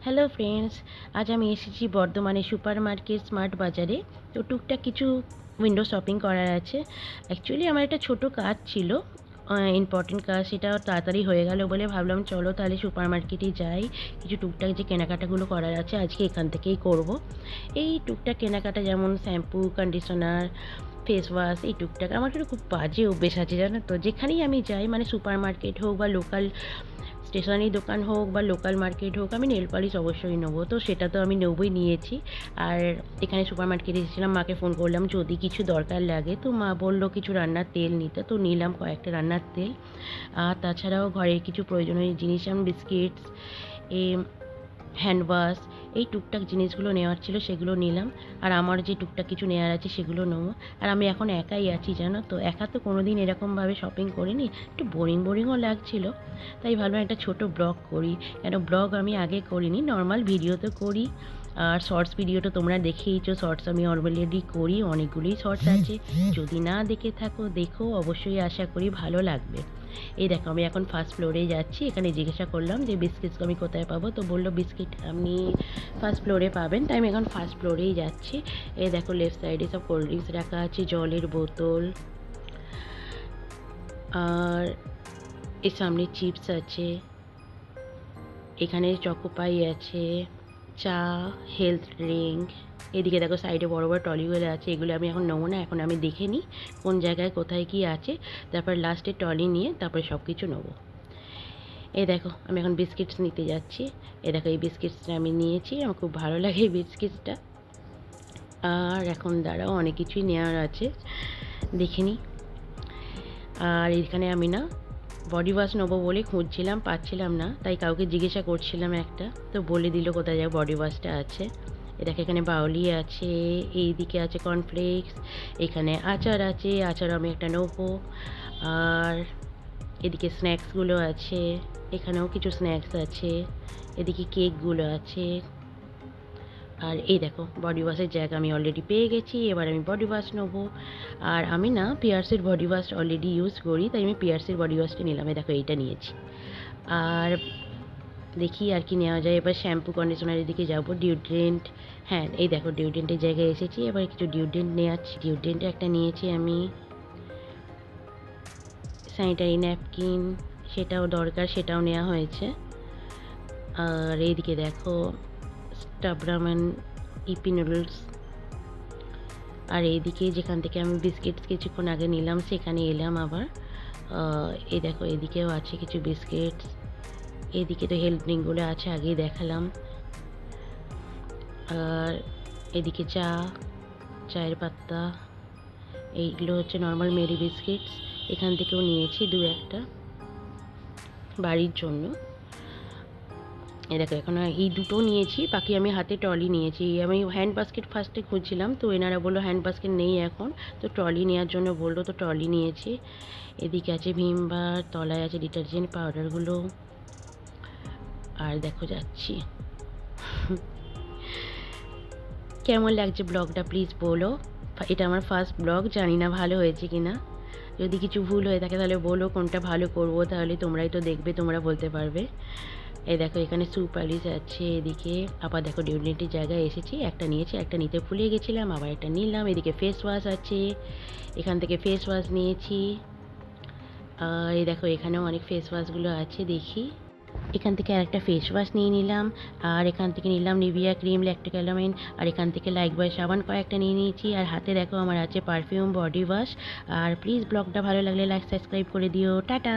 Hello friends, আজ আমি এসেছি বর্ধমানে সুপার মার্কেট স্মার্ট বাজারে। তো টুকটাক কিছু উইন্ডো শপিং করার আছে। অ্যাকচুয়ালি আমার একটা ছোট কাজ ছিল, ইম্পর্টেন্ট কাজ, সেটা তাড়াতাড়ি হয়ে গেল বলে ভাবলাম চলো তাহলে সুপার মার্কেটে যাই। কিছু টুকটাক যে কেনাকাটাগুলো করার আছে আজকে এখান থেকেই করব। এই টুকটাক কেনাকাটা যেমন শ্যাম্পু, কন্ডিশনার, ফেস ওয়াশ, এই টুকটাক আমার কিন্তু খুব বাজে অভ্যেস আছে জানো তো। যেখানেই আমি যাই, মানে সুপার মার্কেট হোক বা লোকাল স্টেশনারি দোকান হোক বা লোকাল মার্কেট হোক, আমি নেল পালিশ অবশ্যই নেবো। তো সেটা তো আমি নেবই, নিয়েছি। আর এখানে সুপার মার্কেটে এসেছিলাম, মাকে ফোন করলাম যদি কিছু দরকার লাগে। তো মা বললো কিছু রান্নার তেল নিতে, তো নিলাম কয়েকটা রান্নার তেল। আর তাছাড়াও ঘরের কিছু প্রয়োজনীয় জিনিস যেমন বিস্কিটস, এই হ্যান্ড ওয়াশ, এই টুকটাক জিনিসগুলো নেওয়ার ছিল সেগুলো নিলাম। আর আমার যে টুকটাক কিছু নেওয়ার আছে সেগুলো নেবো। আর আমি এখন একাই আছি জানো তো, একা তো কোনো দিন এরকমভাবে শপিং করিনি, একটু বোরিংও লাগছিল। তাই ভাবলাম একটা ছোট ব্লগ করি। কেন ব্লগ আমি আগে করিনি, নর্মাল ভিডিও তো করি। আর শর্টস ভিডিও তো তোমরা দেখেইছো, শর্টস আমি অলরেডি করি, অনেকগুলোই শর্টস আছে। যদি না দেখে থাকো দেখো, অবশ্যই আশা করি ভালো লাগবে। এই দেখো আমি এখন ফার্স্ট ফ্লোরে যাচ্ছি। এখানে জিজ্ঞাসা করলাম যে বিস্কিটস আমি কোথায় পাবো, তো বললো বিস্কিট আপনি ফার্স্ট ফ্লোরে পাবেন। তাই আমি এখন ফার্স্ট ফ্লোরেই যাচ্ছি। এই দেখো লেফট সাইডে সব কোল্ড ড্রিঙ্কস রাখা আছে, জলের বোতল, আর এর সামনে চিপস আছে, এখানে চকোপাই আছে, চা, হেলথ ড্রিঙ্ক। এদিকে দেখো সাইডে বড় বড় ট্রলিগুলো আছে, এগুলো আমি এখন নেবো না, এখন আমি দেখে নিই কোন জায়গায় কোথায় কি আছে, তারপর লাস্টে ট্রলি নিয়ে তারপরে সব কিছু নেবো। এই দেখো আমি এখন বিস্কিটস নিতে যাচ্ছি। এই দেখো এই বিস্কিটসটা আমি নিয়েছি, আমার খুব ভালো লাগে এই বিস্কিটসটা। আর এখন দাঁড়াও, অনেক কিছুই নেওয়ার আছে, দেখে নিই। আর এখানে আমি না বডি ওয়াশ নেবো বলে খুঁজছিলাম, পাচ্ছিলাম না, তাই কাউকে জিজ্ঞাসা করছিলাম একটা, তো বলে দিল কোথায় যায় বডি ওয়াশটা আছে। এ দেখো এখানে বাউলি আছে, এই দিকে আছে কর্নফ্লেক্স, এখানে আচার আছে, আচার আমি একটা নেবো। আর এদিকে স্ন্যাক্সগুলো আছে, এখানেও কিছু স্ন্যাক্স আছে, এদিকে কেকগুলো আছে। আর এই দেখো বডি ওয়াশের জায়গা আমি অলরেডি পেয়ে গেছি, এবার আমি বডি ওয়াশ নেবো। আর আমি না পিয়ার্সের বডি ওয়াশ অলরেডি ইউজ করি, তাই আমি পিয়ার্সের বডি ওয়াশটা নিলাম। এই দেখো এইটা নিয়েছি। আর দেখি আর কি নেওয়া যায়। এবার শ্যাম্পু কন্ডিশনারের দিকে যাবো। ডিওড্রেন্ট, হ্যাঁ এই দেখো ডিওড্রেন্টের জায়গায় এসেছি, এবার কিছু ডিওড্রেন্ট নেওয়াচ্ছি। ডিওড্রেন্ট একটা নিয়েছি আমি, স্যানিটারি ন্যাপকিন সেটাও দরকার, সেটাও নেওয়া হয়েছে। আর এইদিকে দেখো স্টাবরামান ইপি নুডলস। আর এইদিকে যেখান থেকে আমি বিস্কিটস কিছুক্ষণ আগে নিলাম সেখানে এলাম আবার। এই দেখো এদিকেও আছে কিছু বিস্কিটস, এদিকে তো হেলথ ড্রিঙ্কগুলো আছে আগেই দেখালাম। আর এদিকে চা, চায়ের পাত্তা, এইগুলো হচ্ছে নর্মাল মেরি বিস্কিটস। এখান থেকেও নিয়েছি দু একটা বাড়ির জন্য। এই দেখো এখন এই দুটো নিয়েছি, বাকি আমি হাতে ট্রলি নিয়েছি। আমি হ্যান্ড বাস্কেট ফার্স্টে খুঁজছিলাম, তো এনারা বললো হ্যান্ড বাস্কেট নেই এখন, তো ট্রলি নেওয়ার জন্য বললো, তো ট্রলি নিয়েছি। এদিকে আছে ভিম বার, তলায় আছে ডিটারজেন্ট পাউডারগুলো। আর দেখো যাচ্ছি। কেমন লাগছে ব্লগটা প্লিজ বলো। এটা আমার ফার্স্ট ব্লগ, জানি না ভালো হয়েছে কি না। যদি কিছু ভুল হয়ে থাকে তাহলে বলো, কোনটা ভালো করব, তাহলে তোমরাই তো দেখবে, তোমরা বলতে পারবে। এই দেখো এখানে শু পালিশ আছে, এদিকে আবার দেখো ডিওড্রেন্টের জায়গায় এসেছি, একটা নিয়েছি, একটা নিতে ভুলে গেছিলাম, আবার একটা নিলাম। এদিকে ফেস ওয়াশ আছে, এখান থেকে ফেস ওয়াশ নিয়েছি। আর এই দেখো এখানেও অনেক ফেস ওয়াশগুলো আছে, দেখি এখান থেকে আরেকটা ফেস ওয়াশ নিয়ে নিলাম। আর এখান থেকে নিলাম নিভিয়া ক্রিম, ল্যাক্টোক্যালামিন। আর এখান থেকে লাইফবয় সাবান কয়েকটা নিয়ে নিয়েছি। আর হাতে দেখো আমার আছে পারফিউম, বডি ওয়াশ। আর প্লিজ ব্লগটা ভালো লাগলে লাইক সাবস্ক্রাইব করে দিও। টাটা।